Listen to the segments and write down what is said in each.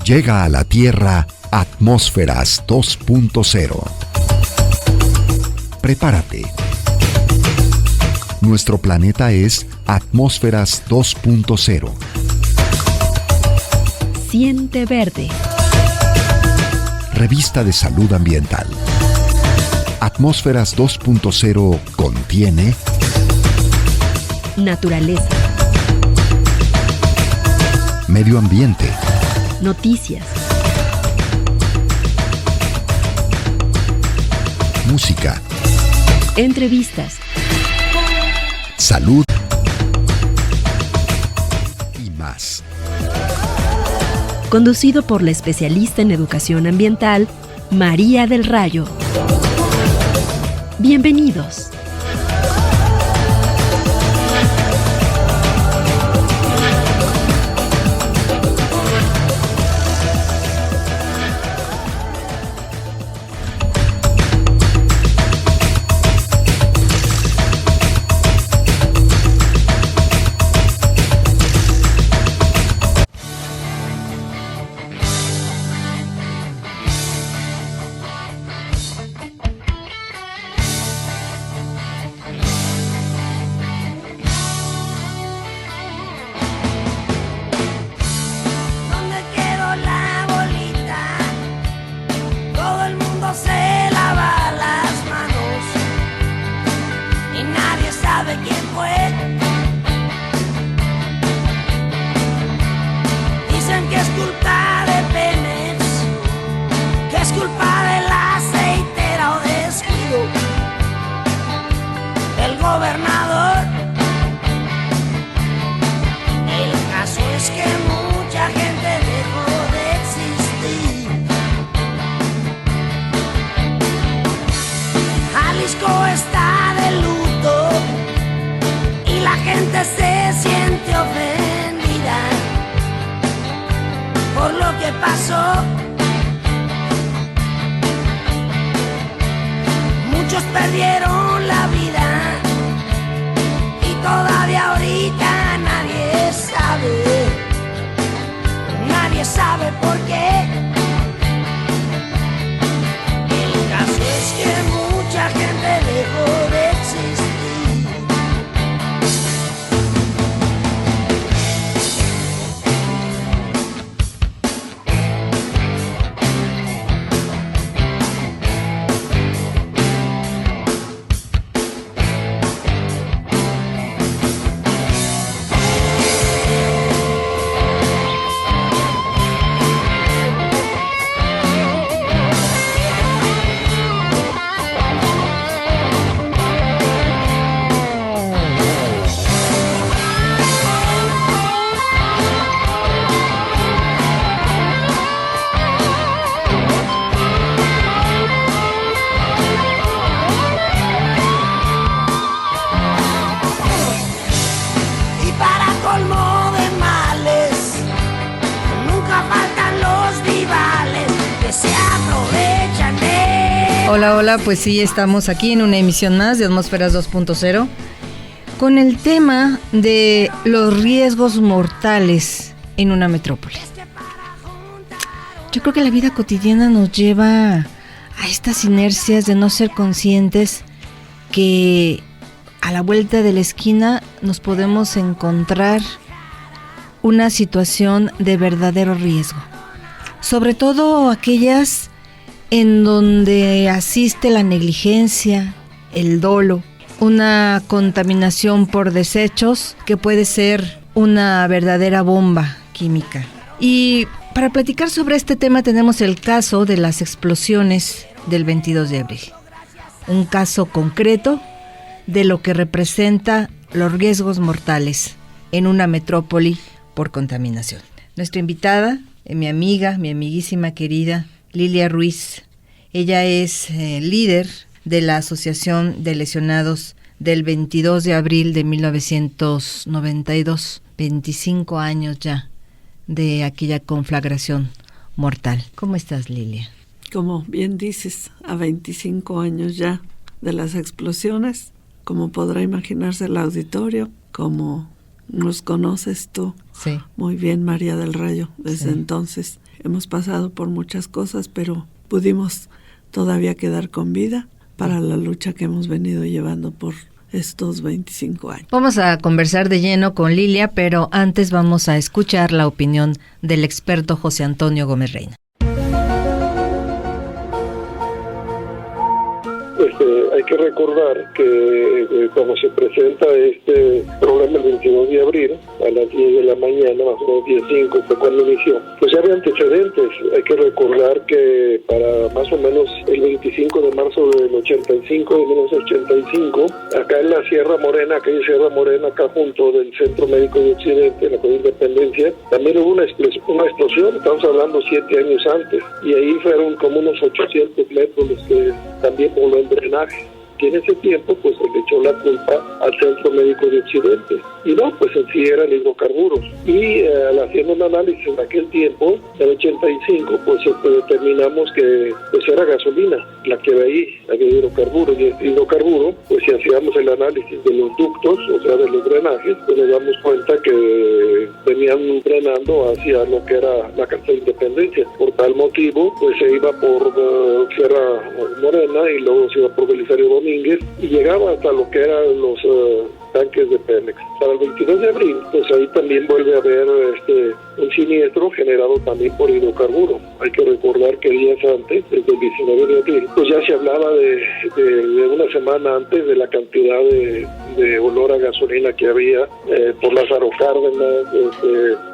Llega a la Tierra Atmósferas 2.0. Prepárate. Nuestro planeta es Atmósferas 2.0. Siente verde. Revista de Salud Ambiental. Atmósferas 2.0 contiene naturaleza, medio ambiente, noticias, música, entrevistas, salud y más. Conducido por la especialista en educación ambiental, María del Rayo. Bienvenidos. Muchos perdieron la vida y todavía ahorita nadie sabe por qué. El caso es que mucha gente dejó de existir. Hola, pues sí, estamos aquí en una emisión más de Atmósferas 2.0 con el tema de los riesgos mortales en una metrópoli. Yo creo que la vida cotidiana nos lleva a estas inercias de no ser conscientes que a la vuelta de la esquina nos podemos encontrar una situación de verdadero riesgo, sobre todo aquellas en donde asiste la negligencia, el dolo, una contaminación por desechos que puede ser una verdadera bomba química. Y para platicar sobre este tema tenemos el caso de las explosiones del 22 de abril. Un caso concreto de lo que representa los riesgos mortales en una metrópoli por contaminación. Nuestra invitada, mi amiga, mi amiguísima querida, Lilia Ruiz. Ella es líder de la Asociación de Lesionados del 22 de abril de 1992, 25 años ya de aquella conflagración mortal. ¿Cómo estás, Lilia? Como bien dices, a 25 años ya de las explosiones, como podrá imaginarse el auditorio, como nos conoces tú, sí, muy bien, María del Rayo, desde entonces hemos pasado por muchas cosas, pero pudimos todavía quedar con vida para la lucha que hemos venido llevando por estos 25 años. Vamos a conversar de lleno con Lilia, pero antes vamos a escuchar la opinión del experto José Antonio Gómez Reina. Hay que recordar que cuando se presenta este problema el 22 de abril, a las 10 de la mañana, más o menos 10:05 fue cuando inició, pues ya había antecedentes. Hay que recordar que para más o menos el 25 de marzo del 85, de 1985, acá en la Sierra Morena, calle Sierra Morena, acá junto del Centro Médico de Occidente, en la Calle Independencia, también hubo una explosión, estamos hablando 7 años antes, y ahí fueron como unos 800 metros los que también voló el drenaje. Que en ese tiempo pues se le echó la culpa al Centro Médico de Occidente, y no, pues en sí eran hidrocarburos, y al haciendo un análisis en aquel tiempo, en el 85, pues determinamos que pues era gasolina la que ahí había hidrocarburos, y este hidrocarburo, pues si hacíamos el análisis de los ductos, o sea de los drenajes, pues nos damos cuenta que venían drenando hacia lo que era la calzada Independencia. Por tal motivo, pues se iba por Sierra Morena y luego se iba por Belisario Domínguez y llegaba hasta lo que eran los tanques de Pemex. Para el 22 de abril, pues ahí también vuelve a haber un siniestro generado también por hidrocarburo. Hay que recordar que días antes, desde el 19 de abril, pues ya se hablaba de una semana antes de la cantidad de olor a gasolina que había por Lázaro Cárdenas,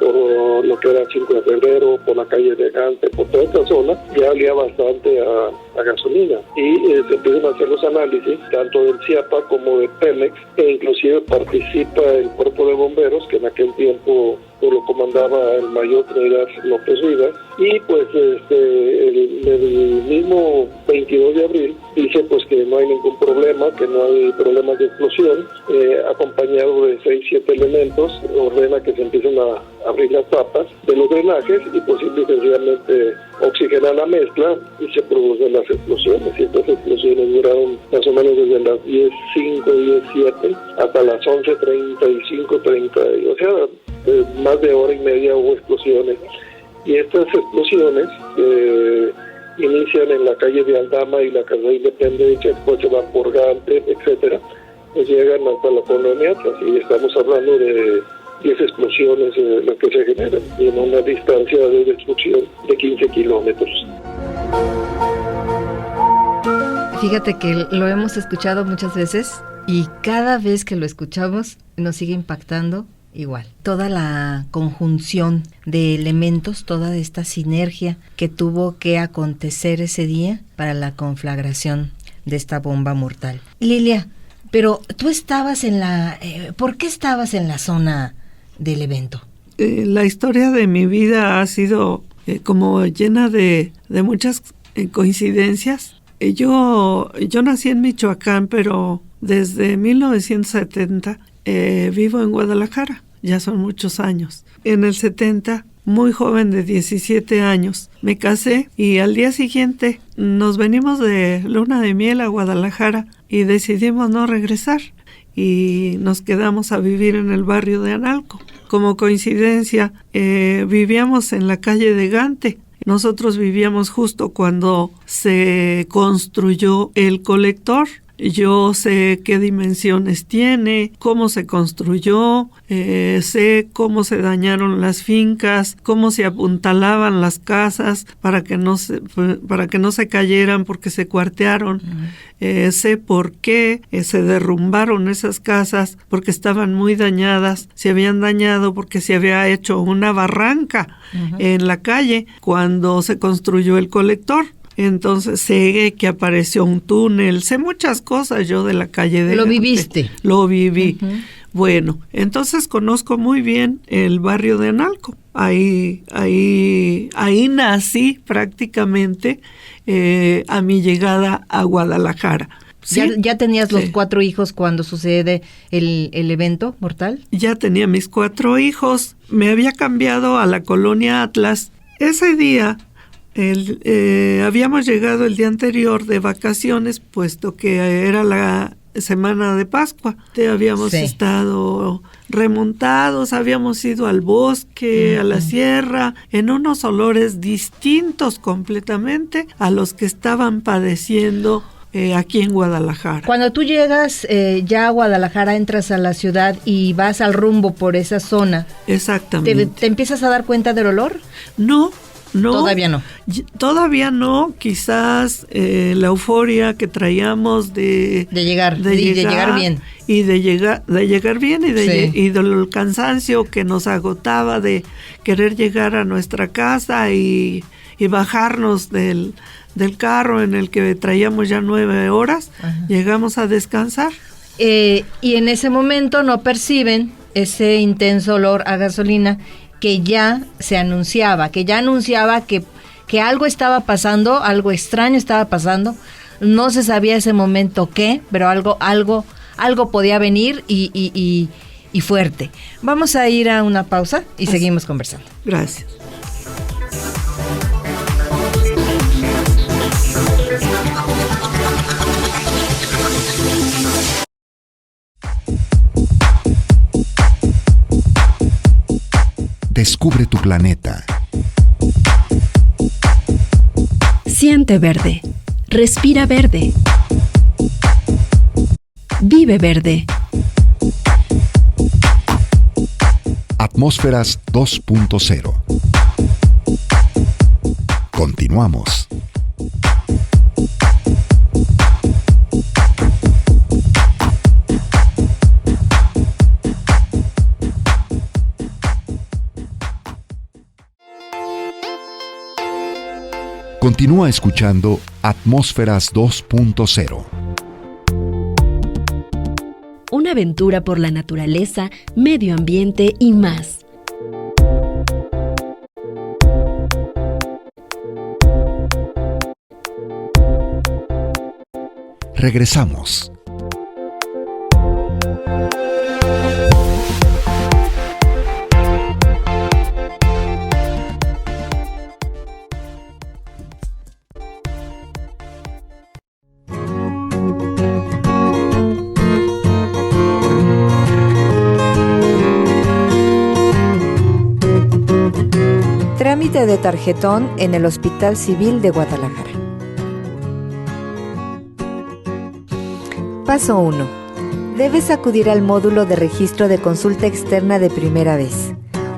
por lo que era 5 de febrero, por la calle de Gante, por toda esta zona, ya olía bastante a gasolina. Y se empiezan a hacer los análisis, tanto del CIAPA como de Pemex, e inclusive participa el Cuerpo de Bomberos, que en aquel tiempo lo comandaba el mayor Trinidad López Rivas, y pues el mismo 22 de abril dice pues que no hay ningún problema, que no hay problemas de explosión, acompañado de 6-7 elementos, ordena que se empiecen a abrir las tapas de los drenajes y pues sencillamente oxigenan la mezcla y se producen las explosiones, y estas explosiones duraron más o menos desde las 10:05, 10:07 hasta las 11:35, 30, o sea, más de hora y media hubo explosiones, y estas explosiones inician en la calle de Aldama y la calle de Independencia, después se van por Gante, etcétera, pues llegan hasta la colonia Atlas, y estamos hablando de 10 explosiones las que se generan, y en una distancia de destrucción de 15 kilómetros. Fíjate que lo hemos escuchado muchas veces y cada vez que lo escuchamos nos sigue impactando igual. Toda la conjunción de elementos, toda esta sinergia que tuvo que acontecer ese día para la conflagración de esta bomba mortal. Lilia, pero tú estabas ¿por qué estabas en la zona del evento? La historia de mi vida ha sido como llena de muchas coincidencias. Yo nací en Michoacán, pero desde 1970 vivo en Guadalajara. Ya son muchos años. En el 70, muy joven de 17 años, me casé y al día siguiente nos venimos de luna de miel a Guadalajara y decidimos no regresar y nos quedamos a vivir en el barrio de Analco. Como coincidencia, vivíamos en la calle de Gante. Nosotros vivíamos justo cuando se construyó el colector. Yo sé qué dimensiones tiene, cómo se construyó, sé cómo se dañaron las fincas, cómo se apuntalaban las casas para que no se cayeran porque se cuartearon. Sé por qué se derrumbaron esas casas, porque estaban muy dañadas, se habían dañado porque se había hecho una barranca en la calle cuando se construyó el colector. Entonces sé que apareció un túnel, sé muchas cosas yo de la calle de ¿Lo Gante. viviste? Lo viví. Bueno, entonces conozco muy bien el barrio de Analco. Ahí nací prácticamente a mi llegada a Guadalajara. ¿Sí? ¿Ya tenías los 4 hijos cuando sucede el evento mortal? Ya tenía mis 4 hijos. Me había cambiado a la colonia Atlas. Ese día habíamos llegado el día anterior de vacaciones, puesto que era semana de Pascua. Habíamos estado remontados, habíamos ido al bosque, a la sierra, en unos olores distintos completamente a los que estaban padeciendo aquí en Guadalajara. Cuando tú llegas ya a Guadalajara, entras a la ciudad y vas al rumbo por esa zona. Exactamente. ¿Te empiezas a dar cuenta del olor? No. Todavía no. Todavía no, quizás la euforia que traíamos de llegar bien. Y de llegar bien y del cansancio que nos agotaba de querer llegar a nuestra casa y bajarnos del carro en el que traíamos ya 9 horas. Ajá. Llegamos a descansar. Y en ese momento no perciben ese intenso olor a gasolina que ya se anunciaba, que algo estaba pasando, algo extraño estaba pasando. No se sabía ese momento qué, pero algo podía venir y fuerte. Vamos a ir a una pausa y seguimos conversando. Gracias. Descubre tu planeta. Siente verde. Respira verde. Vive verde. Atmósferas 2.0. Continuamos. Continúa escuchando Atmósferas 2.0. Una aventura por la naturaleza, medio ambiente y más. Regresamos. Trámite de tarjetón en el Hospital Civil de Guadalajara. Paso 1. Debes acudir al módulo de registro de consulta externa de primera vez,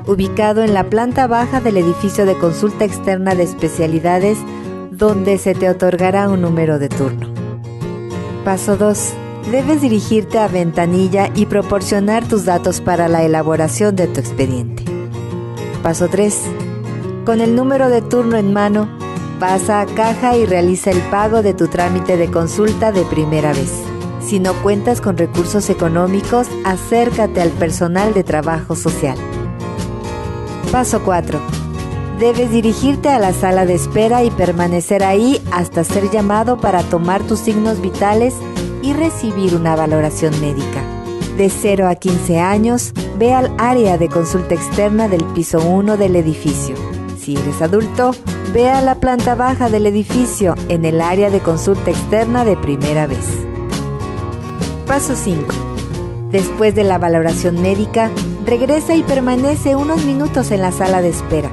ubicado en la planta baja del edificio de consulta externa de especialidades, donde se te otorgará un número de turno. Paso 2. Debes dirigirte a ventanilla y proporcionar tus datos para la elaboración de tu expediente. Paso 3. Con el número de turno en mano, pasa a caja y realiza el pago de tu trámite de consulta de primera vez. Si no cuentas con recursos económicos, acércate al personal de trabajo social. Paso 4. Debes dirigirte a la sala de espera y permanecer ahí hasta ser llamado para tomar tus signos vitales y recibir una valoración médica. De 0 a 15 años, ve al área de consulta externa del piso 1 del edificio. Si eres adulto, ve a la planta baja del edificio en el área de consulta externa de primera vez. Paso 5. Después de la valoración médica, regresa y permanece unos minutos en la sala de espera,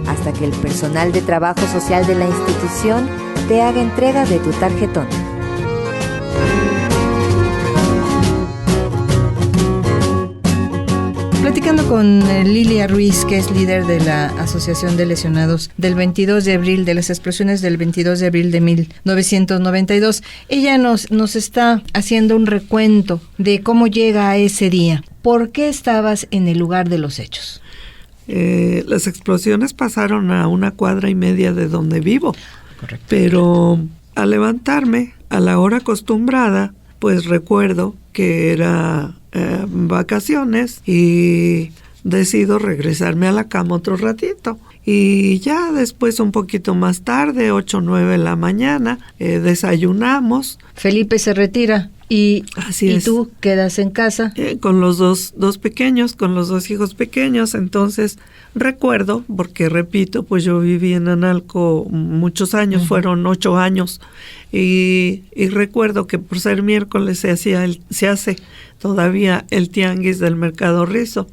hasta que el personal de trabajo social de la institución te haga entrega de tu tarjetón. Platicando con Lilia Ruiz, que es líder de la Asociación de Lesionados del 22 de abril, de las explosiones del 22 de abril de 1992, ella nos está haciendo un recuento de cómo llega a ese día. ¿Por qué estabas en el lugar de los hechos? Las explosiones pasaron a 1,5 cuadras de donde vivo. Correcto. Pero al levantarme a la hora acostumbrada, pues recuerdo que era vacaciones y decido regresarme a la cama otro ratito. Y ya después, un poquito más tarde, 8 o 9 de la mañana, desayunamos. Felipe se retira. Y Así es. tú quedas en casa. Con los dos pequeños, con los 2 hijos pequeños. Entonces recuerdo, porque repito, pues yo viví en Analco muchos años, fueron 8 años, y recuerdo que por ser miércoles se hace todavía el tianguis del Mercado Rizo.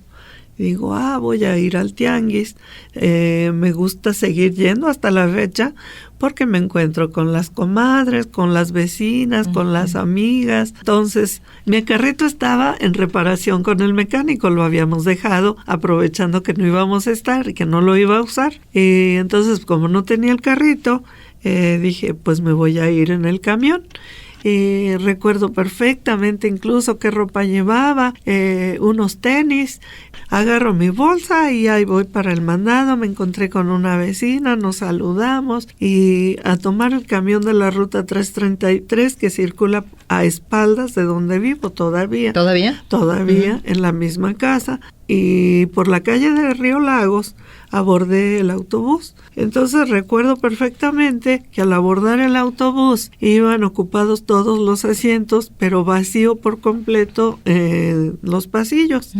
Y digo, voy a ir al tianguis. Me gusta seguir yendo hasta la fecha porque me encuentro con las comadres, con las vecinas, con las amigas. Entonces, mi carrito estaba en reparación con el mecánico, lo habíamos dejado aprovechando que no íbamos a estar y que no lo iba a usar. Y entonces, como no tenía el carrito, dije, pues me voy a ir en el camión. Recuerdo perfectamente incluso qué ropa llevaba, unos tenis. Agarro mi bolsa y ahí voy para el mandado. Me encontré con una vecina, nos saludamos y a tomar el camión de la ruta 333 que circula a espaldas de donde vivo todavía. ¿Todavía? Todavía, en la misma casa. Y por la calle de Río Lagos abordé el autobús. Entonces recuerdo perfectamente que al abordar el autobús iban ocupados todos los asientos, pero vacío por completo los pasillos.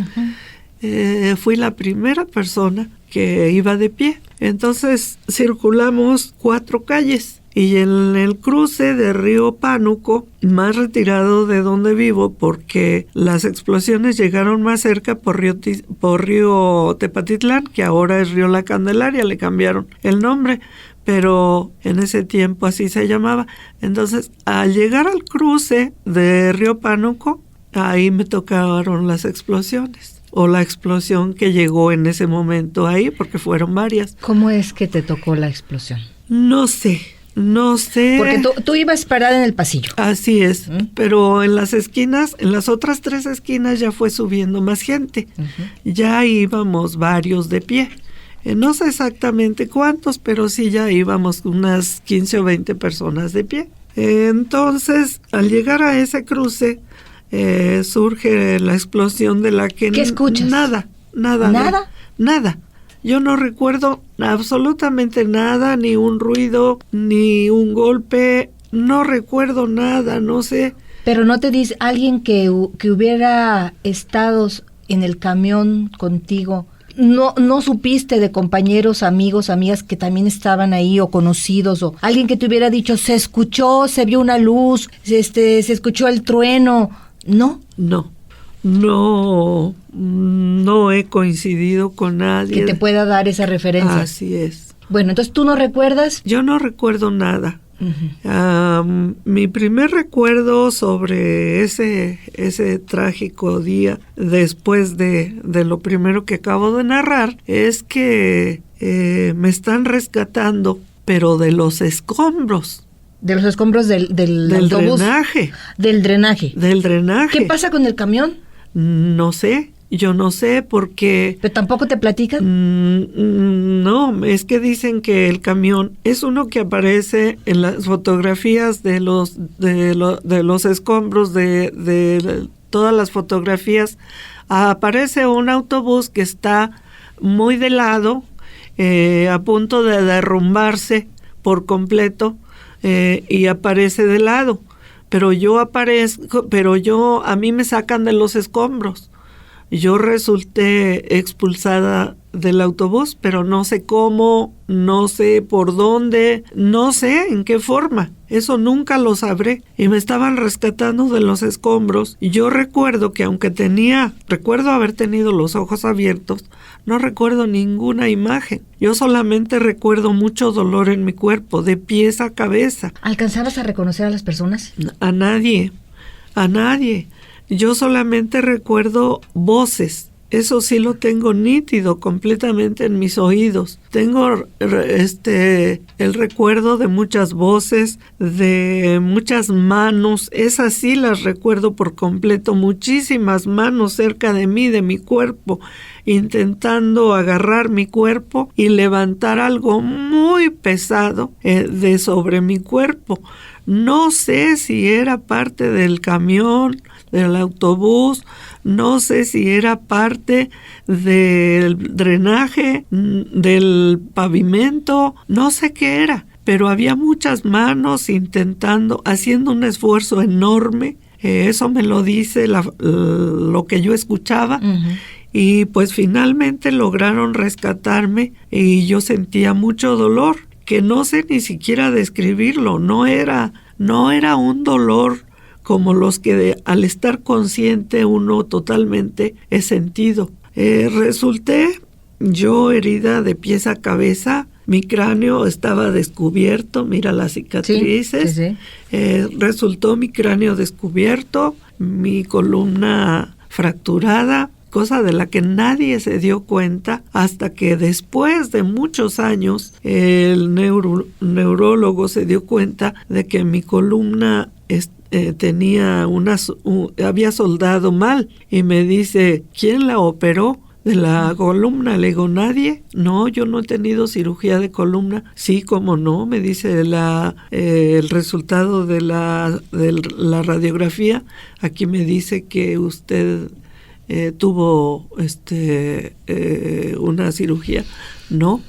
Fui la primera persona que iba de pie. Entonces circulamos 4 calles. Y en el cruce de Río Pánuco, más retirado de donde vivo, porque las explosiones llegaron más cerca por río Tepatitlán, que ahora es Río La Candelaria, le cambiaron el nombre, pero en ese tiempo así se llamaba. Entonces, al llegar al cruce de Río Pánuco, ahí me tocaron las explosiones, o la explosión que llegó en ese momento ahí, porque fueron varias. ¿Cómo es que te tocó la explosión? No sé. Porque tú ibas parada en el pasillo. Así es, pero en las esquinas, en las otras 3 esquinas ya fue subiendo más gente. Ya íbamos varios de pie. No sé exactamente cuántos, pero sí ya íbamos unas 15 o 20 personas de pie. Entonces, al llegar a ese cruce, surge la explosión de la que... ¿Qué escuchas? Nada. Nada. Yo no recuerdo absolutamente nada, ni un ruido, ni un golpe, no recuerdo nada, no sé. Pero no te dice alguien que hubiera estado en el camión contigo, no supiste de compañeros, amigos, amigas que también estaban ahí o conocidos, o alguien que te hubiera dicho, se escuchó, se vio una luz, se escuchó el trueno, ¿no? No he coincidido con nadie. Que te pueda dar esa referencia. Así es. Bueno, entonces, ¿tú no recuerdas? Yo no recuerdo nada. Mi primer recuerdo sobre ese trágico día, después de lo primero que acabo de narrar, es que me están rescatando, pero de los escombros. De los escombros del autobús. Drenaje. Del drenaje. Del drenaje. ¿Qué pasa con el camión? No sé, yo no sé porque... ¿Pero tampoco te platican? No, es que dicen que el camión es uno que aparece en las fotografías de los escombros de todas las fotografías. Aparece un autobús que está muy de lado, a punto de derrumbarse por completo, y aparece de lado. Pero a mí me sacan de los escombros. Yo resulté expulsada del autobús, pero no sé cómo, no sé por dónde, no sé en qué forma. Eso nunca lo sabré. Y me estaban rescatando de los escombros. Y yo recuerdo que recuerdo haber tenido los ojos abiertos, no recuerdo ninguna imagen. Yo solamente recuerdo mucho dolor en mi cuerpo, de pies a cabeza. ¿Alcanzabas a reconocer a las personas? A nadie. Yo solamente recuerdo voces. Eso sí lo tengo nítido completamente en mis oídos. Tengo el recuerdo de muchas voces, de muchas manos. Esas sí las recuerdo por completo. Muchísimas manos cerca de mí, de mi cuerpo, intentando agarrar mi cuerpo y levantar algo muy pesado de sobre mi cuerpo. No sé si era parte del camión, del autobús, no sé si era parte del drenaje, del pavimento, no sé qué era, pero había muchas manos haciendo un esfuerzo enorme Eso me lo dice lo que yo escuchaba. Y pues finalmente lograron rescatarme y yo sentía mucho dolor, que no sé ni siquiera describirlo. No era un dolor como los que al estar consciente uno totalmente he sentido. Resulté yo herida de pies a cabeza, mi cráneo estaba descubierto, mira las cicatrices. Sí. Resultó mi cráneo descubierto, mi columna fracturada, cosa de la que nadie se dio cuenta hasta que después de muchos años el neurólogo se dio cuenta de que mi columna había soldado mal y me dice, ¿quién la operó de la columna? Le digo, nadie. No, yo no he tenido cirugía de columna. Sí, cómo no, me dice el resultado de la radiografía. Aquí me dice que usted tuvo una cirugía. No.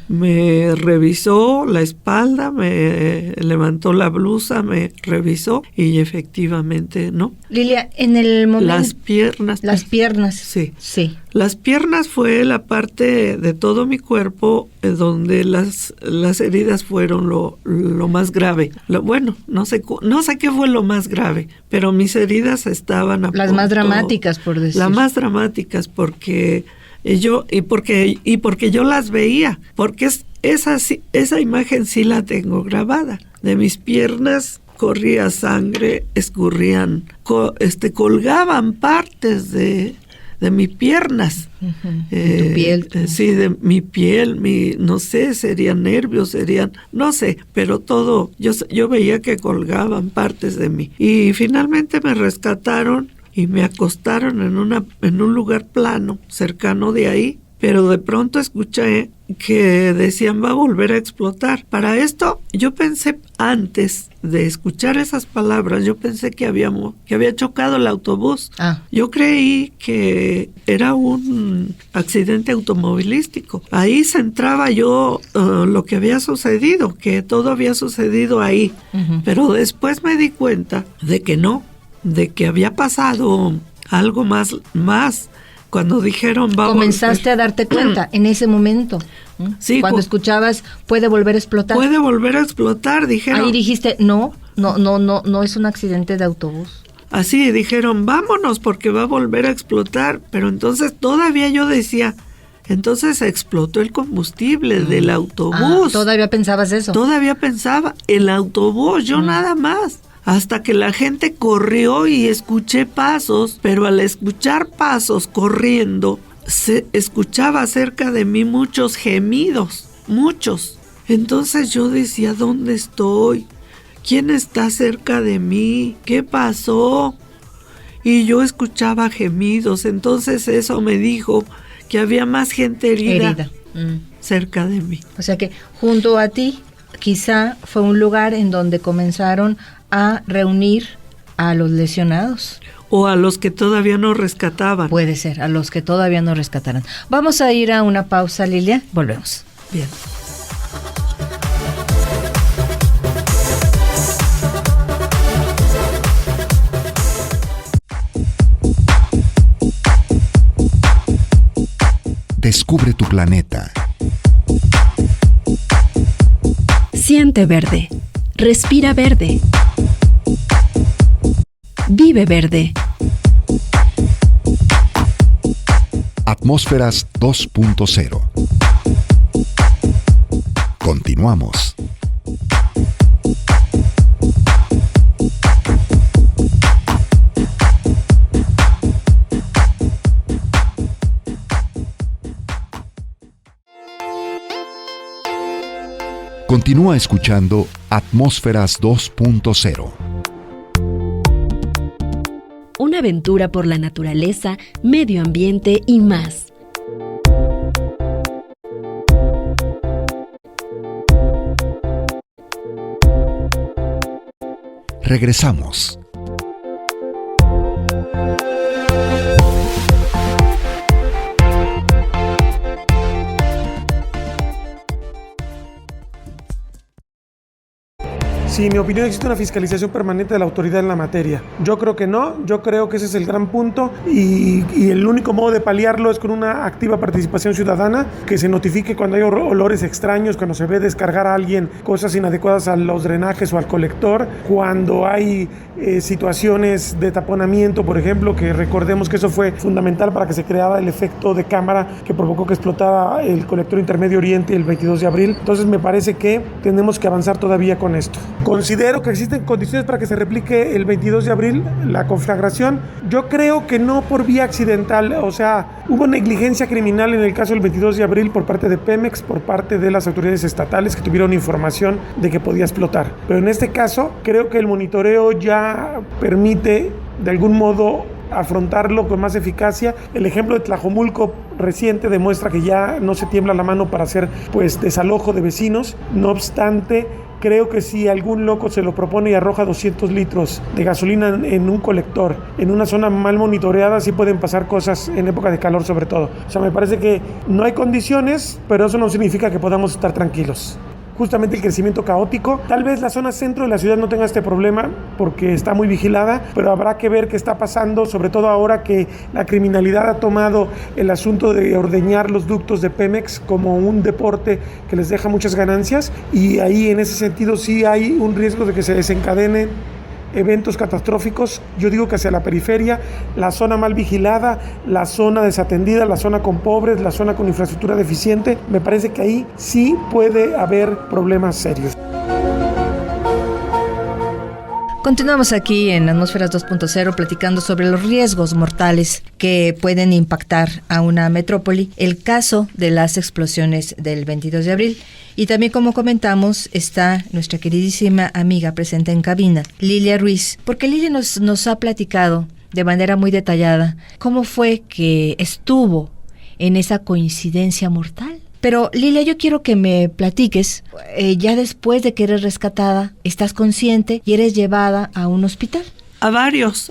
Me revisó la espalda, me levantó la blusa, me revisó y efectivamente no. Lilia, en el momento... Las piernas. Sí. Las piernas fue la parte de todo mi cuerpo donde las heridas fueron lo más grave. No sé qué fue lo más grave, pero mis heridas estaban a las más dramáticas, por decir. Las más dramáticas porque yo las veía, porque esa imagen sí la tengo grabada. De mis piernas corría sangre, escurrían, colgaban partes de mis piernas. Tu piel. Sí, de mi piel, no sé, serían nervios, no sé, pero todo, yo veía que colgaban partes de mí. Y finalmente me rescataron y me acostaron en un lugar plano, cercano de ahí, pero de pronto escuché que decían va a volver a explotar. Para esto, yo pensé, antes de escuchar esas palabras, yo pensé que había chocado el autobús. Yo creí que era un accidente automovilístico. Ahí centraba yo lo que había sucedido, que todo había sucedido ahí. Pero después me di cuenta de que no, de que había pasado algo más cuando dijeron comenzaste a darte cuenta en ese momento. Sí, cuando escuchabas puede volver a explotar, dijeron. Ahí dijiste no es un accidente de autobús. Así dijeron, vámonos porque va a volver a explotar, pero entonces todavía yo decía, entonces explotó el combustible del autobús. ¿Todavía pensabas eso? Todavía pensaba, el autobús, yo nada más. Hasta que la gente corrió y escuché pasos, pero al escuchar pasos corriendo, se escuchaba cerca de mí muchos gemidos, muchos. Entonces yo decía, ¿dónde estoy? ¿Quién está cerca de mí? ¿Qué pasó? Y yo escuchaba gemidos, entonces eso me dijo que había más gente herida. Cerca de mí. O sea que junto a ti quizá fue un lugar en donde comenzaron a reunir a los lesionados. O a los que todavía no rescataban. Puede ser, a los que todavía no rescataran. Vamos a ir a una pausa, Lilia. Volvemos. Bien. Descubre tu planeta. Siente verde. Respira verde. Vive verde. Atmósferas 2.0. Continuamos. Continúa escuchando Atmósferas 2.0. Una aventura por la naturaleza, medio ambiente y más. Regresamos. Si en mi opinión existe una fiscalización permanente de la autoridad en la materia. Yo creo que no, yo creo que ese es el gran punto y el único modo de paliarlo es con una activa participación ciudadana, que se notifique cuando hay olores extraños, cuando se ve descargar a alguien cosas inadecuadas a los drenajes o al colector, cuando hay situaciones de taponamiento, por ejemplo, que recordemos que eso fue fundamental para que se creara el efecto de cámara que provocó que explotara el colector Intermedio Oriente el 22 de abril. Entonces me parece que tenemos que avanzar todavía con esto. Considero que existen condiciones para que se replique el 22 de abril la conflagración. Yo creo que no por vía accidental, o sea, hubo negligencia criminal en el caso del 22 de abril por parte de Pemex, por parte de las autoridades estatales que tuvieron información de que podía explotar. Pero en este caso creo que el monitoreo ya permite de algún modo afrontarlo con más eficacia. El ejemplo de Tlajomulco reciente demuestra que ya no se tiembla la mano para hacer desalojo de vecinos. No obstante, creo que si algún loco se lo propone y arroja 200 litros de gasolina en un colector, en una zona mal monitoreada, sí pueden pasar cosas en época de calor sobre todo. O sea, me parece que no hay condiciones, pero eso no significa que podamos estar tranquilos. Justamente el crecimiento caótico. Tal vez la zona centro de la ciudad no tenga este problema porque está muy vigilada, pero habrá que ver qué está pasando, sobre todo ahora que la criminalidad ha tomado el asunto de ordeñar los ductos de Pemex como un deporte que les deja muchas ganancias, y ahí en ese sentido sí hay un riesgo de que se desencadenen eventos catastróficos. Yo digo que hacia la periferia, la zona mal vigilada, la zona desatendida, la zona con pobres, la zona con infraestructura deficiente, me parece que ahí sí puede haber problemas serios. Continuamos aquí en Atmósferas 2.0 platicando sobre los riesgos mortales que pueden impactar a una metrópoli, el caso de las explosiones del 22 de abril. Y también, como comentamos, está nuestra queridísima amiga presente en cabina, Lilia Ruiz, porque Lilia nos ha platicado de manera muy detallada cómo fue que estuvo en esa coincidencia mortal. Pero Lilia, yo quiero que me platiques, ya después de que eres rescatada, estás consciente y eres llevada a un hospital. A varios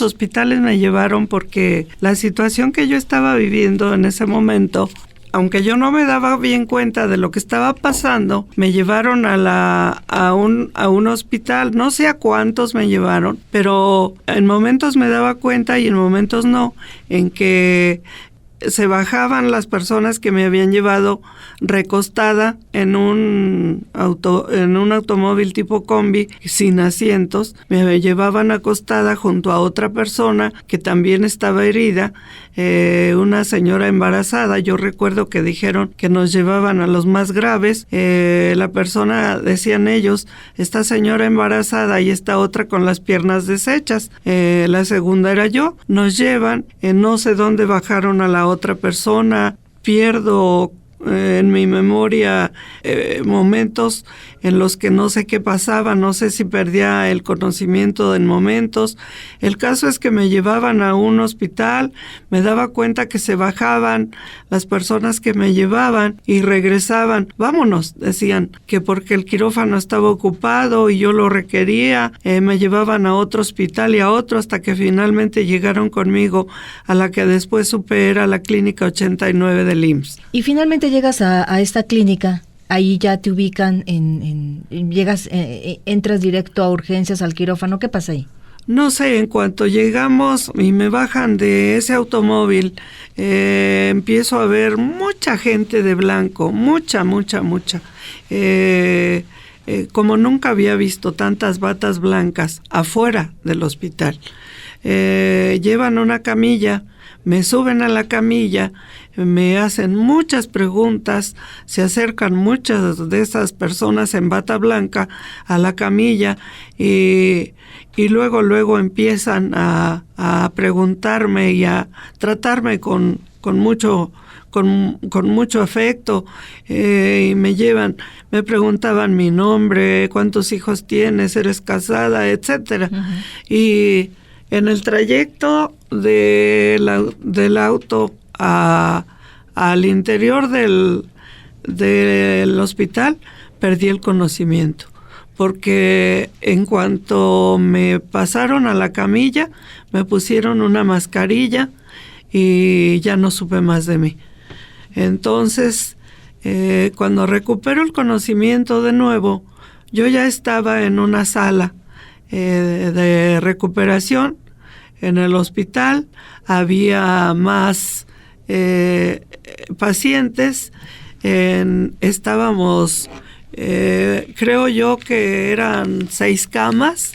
hospitales me llevaron porque la situación que yo estaba viviendo en ese momento, aunque yo no me daba bien cuenta de lo que estaba pasando, me llevaron a un hospital. No sé a cuántos me llevaron, pero en momentos me daba cuenta y en momentos no, en que se bajaban las personas que me habían llevado recostada en un automóvil tipo combi sin asientos. Me llevaban acostada junto a otra persona que también estaba herida, una señora embarazada. Yo recuerdo que dijeron que nos llevaban a los más graves. La persona, decían ellos, esta señora embarazada y esta otra con las piernas deshechas. La segunda era yo. Nos llevan, no sé dónde bajaron a la otra persona. Pierdo en mi memoria momentos en los que no sé qué pasaba, no sé si perdía el conocimiento en momentos. El caso es que me llevaban a un hospital, me daba cuenta que se bajaban las personas que me llevaban y regresaban. Vámonos, decían, que porque el quirófano estaba ocupado y yo lo requería. Me llevaban a otro hospital y a otro hasta que finalmente llegaron conmigo a la que después supe era la clínica 89 del IMSS. Y finalmente llegas a esta clínica. Ahí ya te ubican, llegas, entras directo a urgencias, al quirófano. ¿Qué pasa ahí? No sé, en cuanto llegamos y me bajan de ese automóvil, empiezo a ver mucha gente de blanco, mucha. Como nunca había visto tantas batas blancas afuera del hospital. Llevan una camilla, me suben a la camilla, me hacen muchas preguntas, se acercan muchas de esas personas en bata blanca a la camilla y luego empiezan a preguntarme y a tratarme con mucho afecto, y me preguntaban mi nombre, cuántos hijos tienes, eres casada, etcétera. Uh-huh. Y en el trayecto del auto al interior del hospital perdí el conocimiento, porque en cuanto me pasaron a la camilla me pusieron una mascarilla y ya no supe más de mí. Entonces, cuando recupero el conocimiento de nuevo, yo ya estaba en una sala de recuperación en el hospital. Había más pacientes. Estábamos, creo yo que eran 6 camas.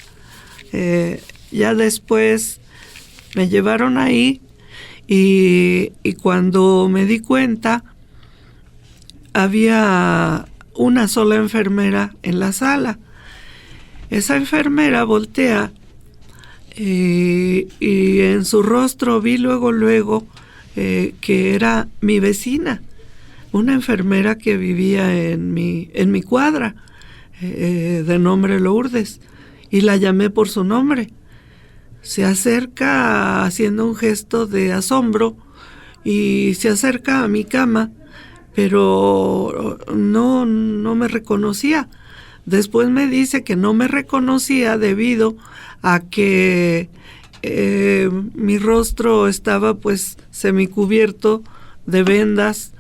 Ya después me llevaron ahí y cuando me di cuenta había una sola enfermera en la sala. Esa enfermera voltea y en su rostro vi luego que era mi vecina, una enfermera que vivía en mi cuadra, de nombre Lourdes, y la llamé por su nombre. Se acerca haciendo un gesto de asombro y se acerca a mi cama, pero no me reconocía. Después me dice que no me reconocía debido a que mi rostro estaba pues semicubierto de vendas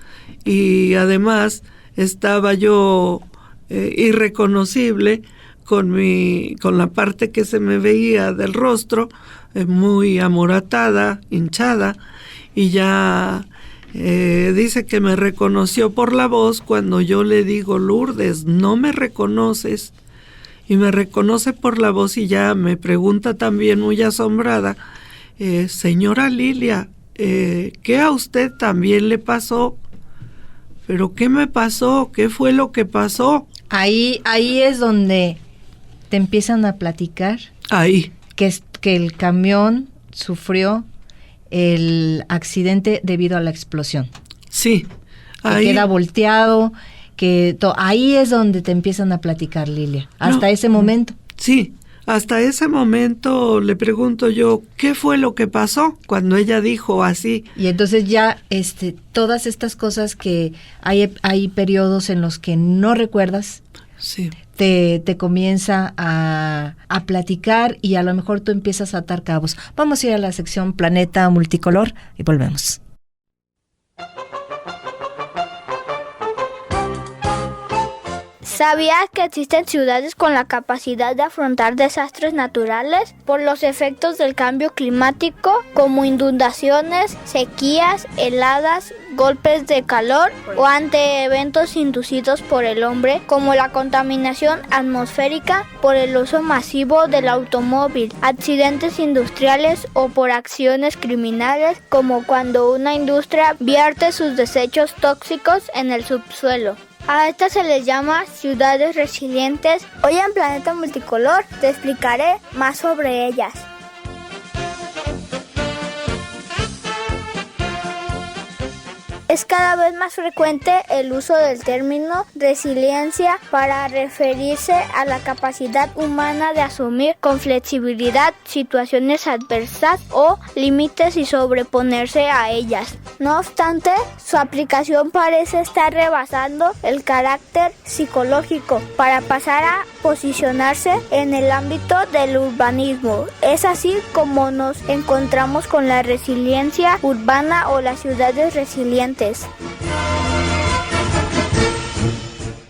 y además estaba yo irreconocible con la parte que se me veía del rostro muy amoratada, hinchada, y ya dice que me reconoció por la voz cuando yo le digo: Lourdes, ¿no me reconoces? Y me reconoce por la voz y ya me pregunta también muy asombrada: señora Lilia, ¿qué a usted también le pasó? ¿Pero qué me pasó? ¿Qué fue lo que pasó? Ahí es donde te empiezan a platicar. Ahí. Que el camión sufrió el accidente debido a la explosión. Sí. Que queda volteado, ahí es donde te empiezan a platicar, Lilia. Hasta ese momento. Sí, hasta ese momento le pregunto yo, ¿qué fue lo que pasó? Cuando ella dijo así. Y entonces ya todas estas cosas que hay periodos en los que no recuerdas. Sí. Te comienza a platicar y a lo mejor tú empiezas a atar cabos. Vamos a ir a la sección Planeta Multicolor y volvemos. ¿Sabías que existen ciudades con la capacidad de afrontar desastres naturales por los efectos del cambio climático, como inundaciones, sequías, heladas, golpes de calor o ante eventos inducidos por el hombre, como la contaminación atmosférica por el uso masivo del automóvil, accidentes industriales o por acciones criminales, como cuando una industria vierte sus desechos tóxicos en el subsuelo? A estas se les llama ciudades resilientes. Hoy en Planeta Multicolor te explicaré más sobre ellas. Es cada vez más frecuente el uso del término resiliencia para referirse a la capacidad humana de asumir con flexibilidad situaciones adversas o límites y sobreponerse a ellas. No obstante, su aplicación parece estar rebasando el carácter psicológico para pasar a posicionarse en el ámbito del urbanismo. Es así como nos encontramos con la resiliencia urbana o las ciudades resilientes.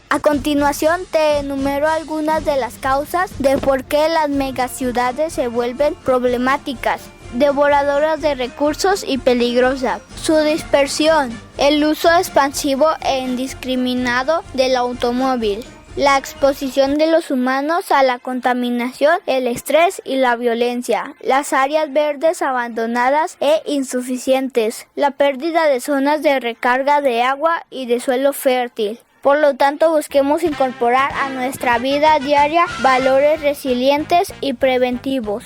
A continuación te enumero algunas de las causas de por qué las megaciudades se vuelven problemáticas, devoradoras de recursos y peligrosas. Su dispersión, el uso expansivo e indiscriminado del automóvil, la exposición de los humanos a la contaminación, el estrés y la violencia, las áreas verdes abandonadas e insuficientes, la pérdida de zonas de recarga de agua y de suelo fértil. Por lo tanto, busquemos incorporar a nuestra vida diaria valores resilientes y preventivos.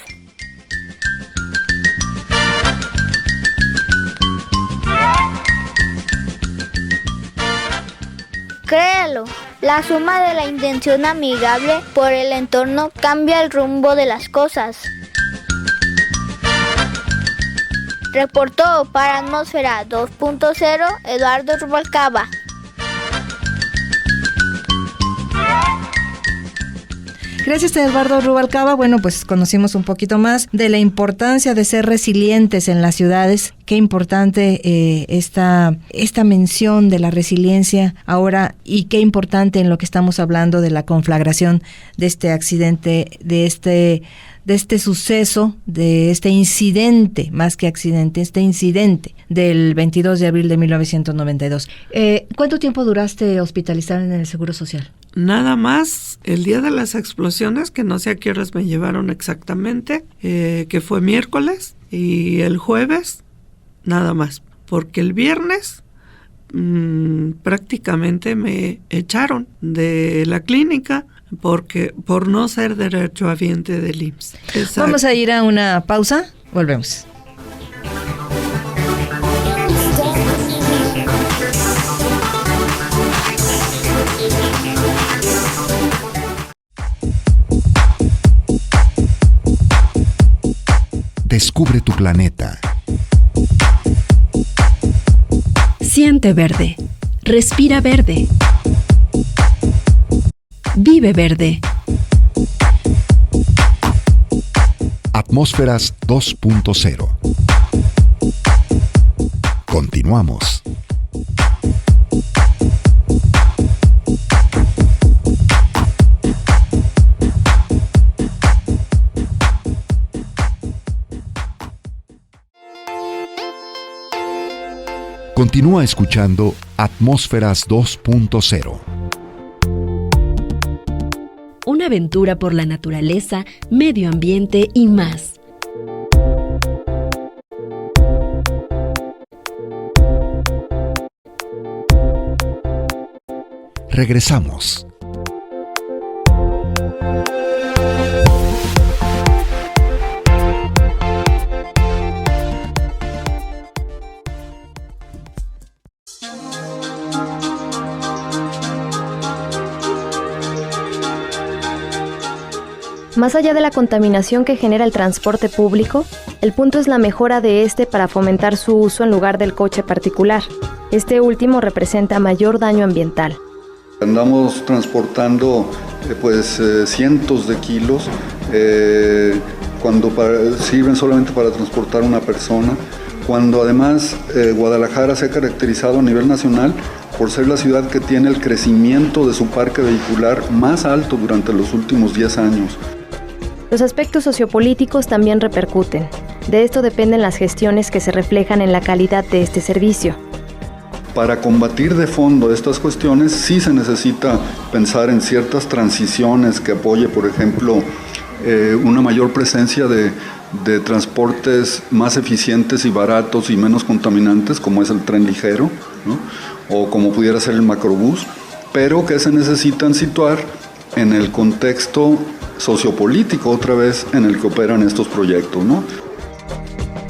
Créalo, la suma de la intención amigable por el entorno cambia el rumbo de las cosas. Reportó para Atmósfera 2.0 Eduardo Rubalcaba. Gracias a Eduardo Rubalcaba. Bueno, pues conocimos un poquito más de la importancia de ser resilientes en las ciudades. Qué importante esta mención de la resiliencia ahora, y qué importante en lo que estamos hablando de la conflagración de este accidente, de este suceso, de este incidente, más que accidente, este incidente del 22 de abril de 1992. ¿Cuánto tiempo duraste hospitalizado en el Seguro Social? Nada más el día de las explosiones, que no sé a qué horas me llevaron exactamente, que fue miércoles, y el jueves, nada más, porque el viernes prácticamente me echaron de la clínica por no ser derechohabiente del IMSS. Exacto. Vamos a ir a una pausa, volvemos. Descubre tu planeta. Siente verde. Respira verde. Vive verde. Atmósferas 2.0. Continuamos. Continúa escuchando Atmósferas 2.0. Una aventura por la naturaleza, medio ambiente y más. Regresamos. Más allá de la contaminación que genera el transporte público, el punto es la mejora de este para fomentar su uso en lugar del coche particular. Este último representa mayor daño ambiental. Andamos transportando cientos de kilos cuando sirven solamente para transportar una persona, cuando además Guadalajara se ha caracterizado a nivel nacional por ser la ciudad que tiene el crecimiento de su parque vehicular más alto durante los últimos 10 años. Los aspectos sociopolíticos también repercuten. De esto dependen las gestiones que se reflejan en la calidad de este servicio. Para combatir de fondo estas cuestiones sí se necesita pensar en ciertas transiciones que apoye, por ejemplo, una mayor presencia de transportes más eficientes y baratos y menos contaminantes, como es el tren ligero, ¿no? O como pudiera ser el macrobús, pero que se necesitan situar en el contexto sociopolítico otra vez en el que operan estos proyectos, ¿no?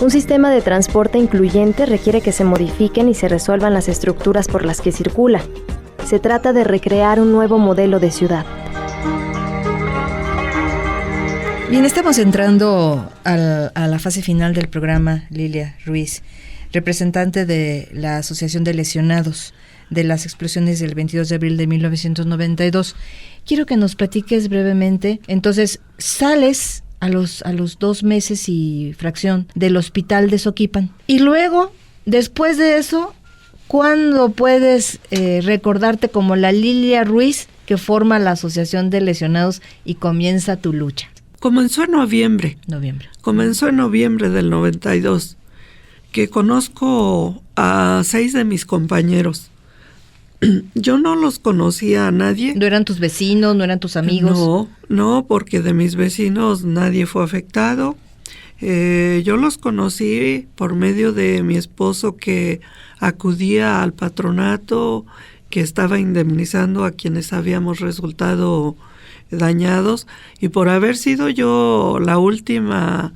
Un sistema de transporte incluyente requiere que se modifiquen y se resuelvan las estructuras por las que circula. Se trata de recrear un nuevo modelo de ciudad. Bien, estamos entrando a la fase final del programa. Lilia Ruiz, representante de la Asociación de Lesionados de las explosiones del 22 de abril de 1992. Quiero que nos platiques brevemente. Entonces, sales a los 2 meses y fracción del hospital de Soquipan. Y luego, después de eso, ¿cuándo puedes recordarte como la Lilia Ruiz que forma la Asociación de Lesionados y comienza tu lucha? Comenzó en noviembre. Comenzó en noviembre del 92, que conozco a 6 de mis compañeros. Yo no los conocía a nadie. ¿No eran tus vecinos, no eran tus amigos? No, porque de mis vecinos nadie fue afectado. Yo los conocí por medio de mi esposo, que acudía al patronato que estaba indemnizando a quienes habíamos resultado dañados, y por haber sido yo la última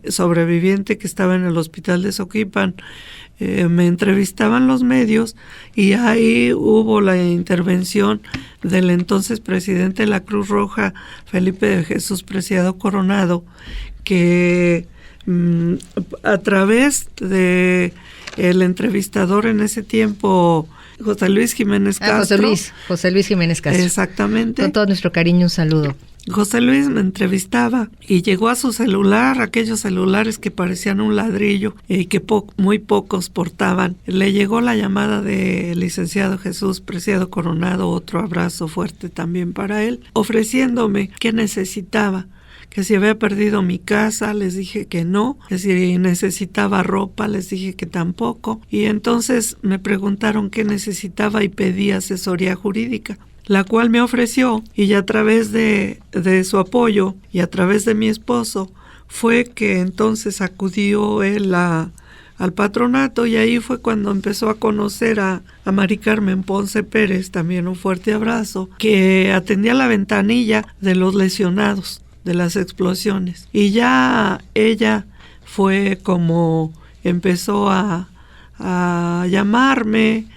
sobreviviente que estaba en el hospital de Soquipan, me entrevistaban los medios, y ahí hubo la intervención del entonces presidente de la Cruz Roja, Felipe de Jesús Preciado Coronado, que a través de el entrevistador en ese tiempo, José Luis Jiménez Castro. José Luis Jiménez Castro. Exactamente. Con todo nuestro cariño, un saludo. José Luis me entrevistaba y llegó a su celular, aquellos celulares que parecían un ladrillo y que muy pocos portaban. Le llegó la llamada del licenciado Jesús Preciado Coronado, otro abrazo fuerte también para él, ofreciéndome qué necesitaba. Que si había perdido mi casa, les dije que no, que si necesitaba ropa, les dije que tampoco, y entonces me preguntaron qué necesitaba y pedí asesoría jurídica, la cual me ofreció, y a través de su apoyo y a través de mi esposo fue que entonces acudió él al patronato, y ahí fue cuando empezó a conocer a Mari Carmen Ponce Pérez, también un fuerte abrazo, que atendía la ventanilla de los lesionados de las explosiones, y ya ella fue como empezó a llamarme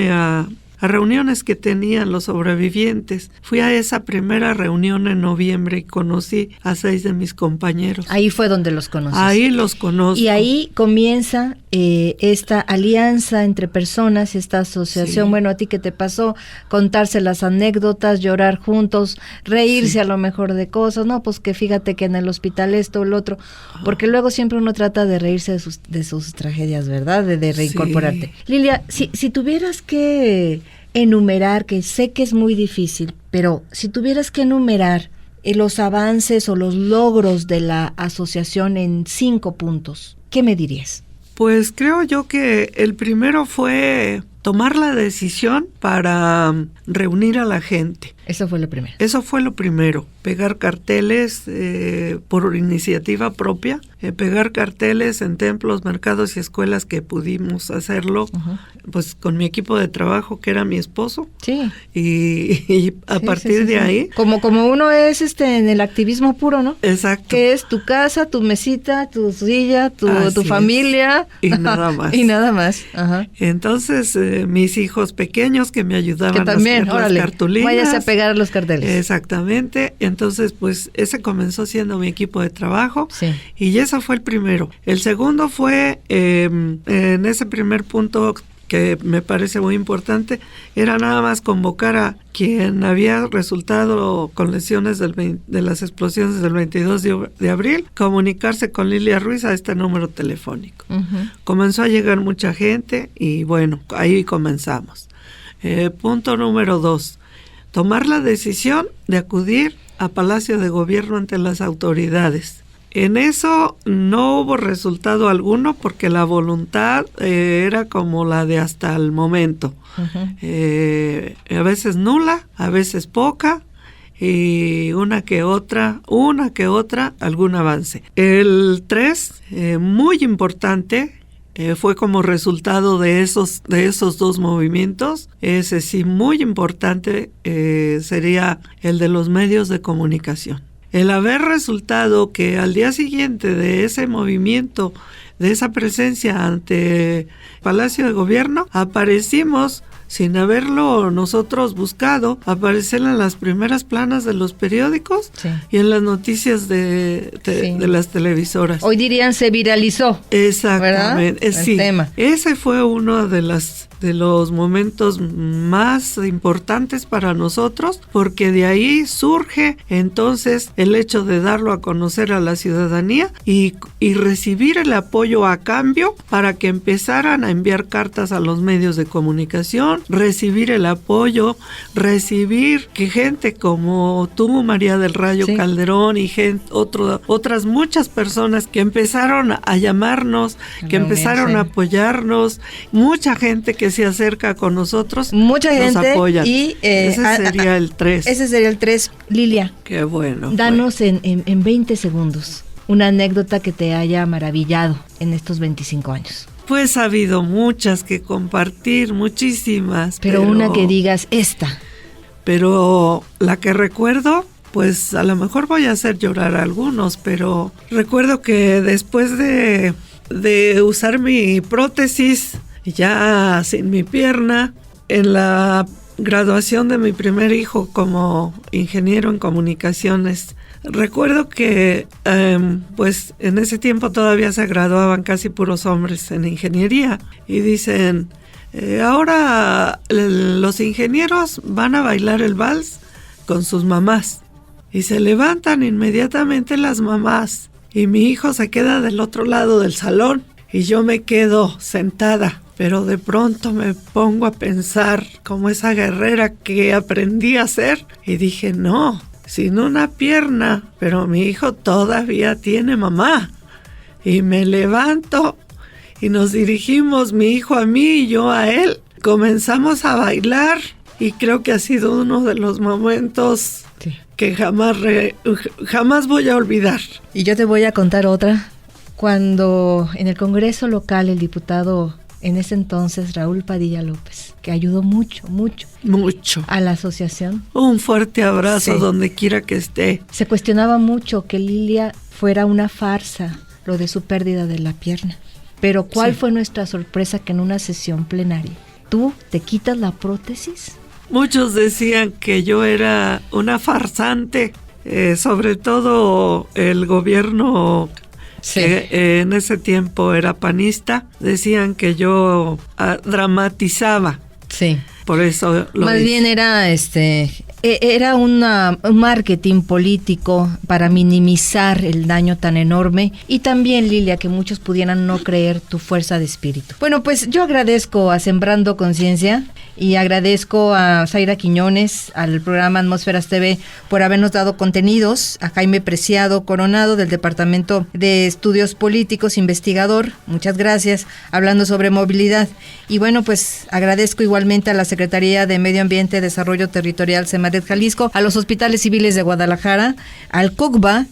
a reuniones que tenían los sobrevivientes. Fui a esa primera reunión en noviembre y conocí a 6 de mis compañeros. Ahí fue donde los conocí. Ahí los conozco. Y ahí comienza esta alianza entre personas, esta asociación. Sí. Bueno, ¿a ti qué te pasó? Contarse las anécdotas, llorar juntos, reírse a lo mejor de cosas. No, pues que fíjate que en el hospital esto o lo otro. Porque luego siempre uno trata de reírse de sus tragedias, ¿verdad? De reincorporarte. Sí. Lilia, si tuvieras que enumerar, que sé que es muy difícil, pero si tuvieras que enumerar los avances o los logros de la asociación en 5 puntos, ¿qué me dirías? Pues creo yo que el primero fue tomar la decisión para reunir a la gente. Eso fue lo primero. Eso fue lo primero. Pegar carteles por iniciativa propia, pegar carteles en templos, mercados y escuelas que pudimos hacerlo, pues con mi equipo de trabajo, que era mi esposo. Sí. Y a partir de ahí. Como uno es en el activismo puro, ¿no? Exacto. Que es tu casa, tu mesita, tu silla, tu familia. Y nada más. Y nada más. Ajá. Entonces, mis hijos pequeños que me ayudaban también, a hacer las cartulinas. Váyase a pegar los carteles. Exactamente. Entonces, pues ese comenzó siendo mi equipo de trabajo. Sí. Y eso fue el primero. El segundo fue, en ese primer punto que me parece muy importante, era nada más convocar a quien había resultado con lesiones de las explosiones del 22 de abril, comunicarse con Lilia Ruiz a este número telefónico. Comenzó a llegar mucha gente y bueno, ahí comenzamos. Punto número 2, tomar la decisión de acudir a Palacio de Gobierno ante las autoridades. En eso no hubo resultado alguno porque la voluntad era como la de hasta el momento. A veces nula, a veces poca, y una que otra, algún avance. El 3, muy importante, fue como resultado de esos 2 movimientos. Ese sí, muy importante, sería el de los medios de comunicación. El haber resultado que al día siguiente de ese movimiento, de esa presencia ante Palacio de Gobierno, aparecimos, sin haberlo nosotros buscado, aparecer en las primeras planas de los periódicos y en las noticias de las televisoras. Hoy dirían se viralizó. Exactamente, el tema. Ese fue uno de los momentos más importantes para nosotros, porque de ahí surge entonces el hecho de darlo a conocer a la ciudadanía y recibir el apoyo a cambio para que empezaran a enviar cartas a los medios de comunicación, recibir el apoyo, recibir que gente como tú, María del Rayo Calderón, y otras muchas personas que empezaron a llamarnos, que empezaron a apoyarnos, mucha gente que se acerca con nosotros, mucha gente nos apoya. Y ese sería el 3. Ese sería el 3. Lilia, qué bueno. Danos en 20 segundos una anécdota que te haya maravillado en estos 25 años. Pues ha habido muchas que compartir, muchísimas. Pero una que digas esta. Pero la que recuerdo, pues a lo mejor voy a hacer llorar a algunos, pero recuerdo que después de usar mi prótesis, ya sin mi pierna, en la graduación de mi primer hijo como ingeniero en comunicaciones, recuerdo que pues en ese tiempo todavía se graduaban casi puros hombres en ingeniería y dicen, ahora los ingenieros van a bailar el vals con sus mamás y se levantan inmediatamente las mamás y mi hijo se queda del otro lado del salón y yo me quedo sentada, pero de pronto me pongo a pensar como esa guerrera que aprendí a ser y dije, no, sin una pierna, pero mi hijo todavía tiene mamá. Y me levanto y nos dirigimos, mi hijo a mí y yo a él. Comenzamos a bailar y creo que ha sido uno de los momentos que jamás voy a olvidar. Y yo te voy a contar otra. Cuando en el Congreso local el diputado en ese entonces Raúl Padilla López, que ayudó mucho a la asociación. Un fuerte abrazo donde quiera que esté. Se cuestionaba mucho que Lilia fuera una farsa, lo de su pérdida de la pierna. Pero ¿cuál fue nuestra sorpresa? Que en una sesión plenaria, ¿tú te quitas la prótesis? Muchos decían que yo era una farsante, sobre todo el gobierno que en ese tiempo era panista, decían que yo dramatizaba. Sí. Por eso lo más hice. Bien era un marketing político para minimizar el daño tan enorme y también, Lilia, que muchos pudieran no creer tu fuerza de espíritu. Bueno, pues yo agradezco a Sembrando Conciencia y agradezco a Zaira Quiñones, al programa Atmósferas TV, por habernos dado contenidos, a Jaime Preciado Coronado del Departamento de Estudios Políticos, investigador, muchas gracias, hablando sobre movilidad. Y bueno, pues agradezco igualmente a la Secretaría de Medio Ambiente y Desarrollo Territorial Semarnat Jalisco, a los hospitales civiles de Guadalajara, al CUCBA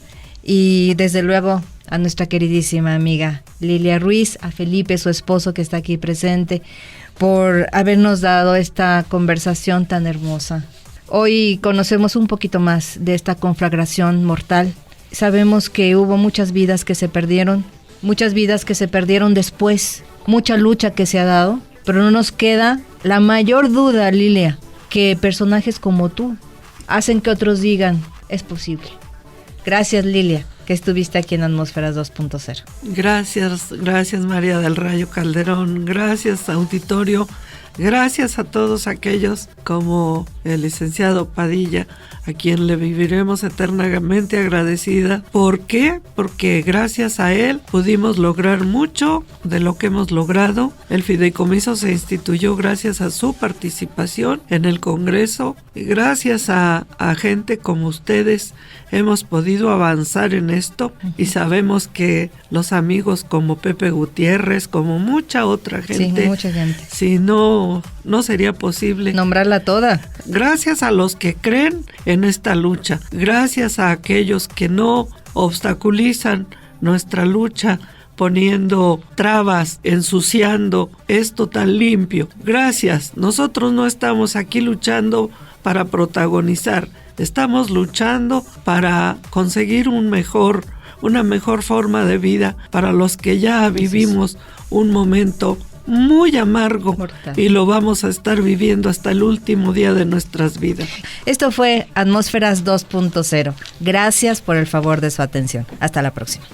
y desde luego a nuestra queridísima amiga Lilia Ruiz, a Felipe, su esposo, que está aquí presente, por habernos dado esta conversación tan hermosa. Hoy conocemos un poquito más de esta conflagración mortal. Sabemos que hubo muchas vidas que se perdieron después, mucha lucha que se ha dado, pero no nos queda la mayor duda, Lilia, que personajes como tú hacen que otros digan, es posible. Gracias, Lilia, que estuviste aquí en Atmósferas 2.0. Gracias María del Rayo Calderón, gracias auditorio, gracias a todos aquellos como el licenciado Padilla, a quien le viviremos eternamente agradecida. ¿Por qué? Porque gracias a él pudimos lograr mucho de lo que hemos logrado. El fideicomiso se instituyó gracias a su participación en el Congreso y gracias a gente como ustedes hemos podido avanzar en esto y sabemos que los amigos como Pepe Gutiérrez, como mucha otra gente, mucha gente. Si no sería posible nombrarla toda. Gracias a los que creen en esta lucha, gracias a aquellos que no obstaculizan nuestra lucha poniendo trabas, ensuciando esto tan limpio. Gracias, nosotros no estamos aquí luchando para protagonizar, estamos luchando para conseguir una mejor forma de vida para los que ya vivimos un momento muy amargo mortal. Y lo vamos a estar viviendo hasta el último día de nuestras vidas. Esto fue Atmósferas 2.0. Gracias por el favor de su atención. Hasta la próxima.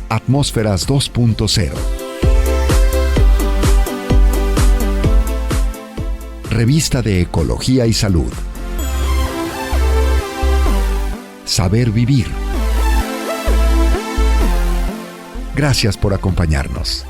Atmósferas 2.0. Revista de Ecología y Salud. Saber vivir. Gracias por acompañarnos.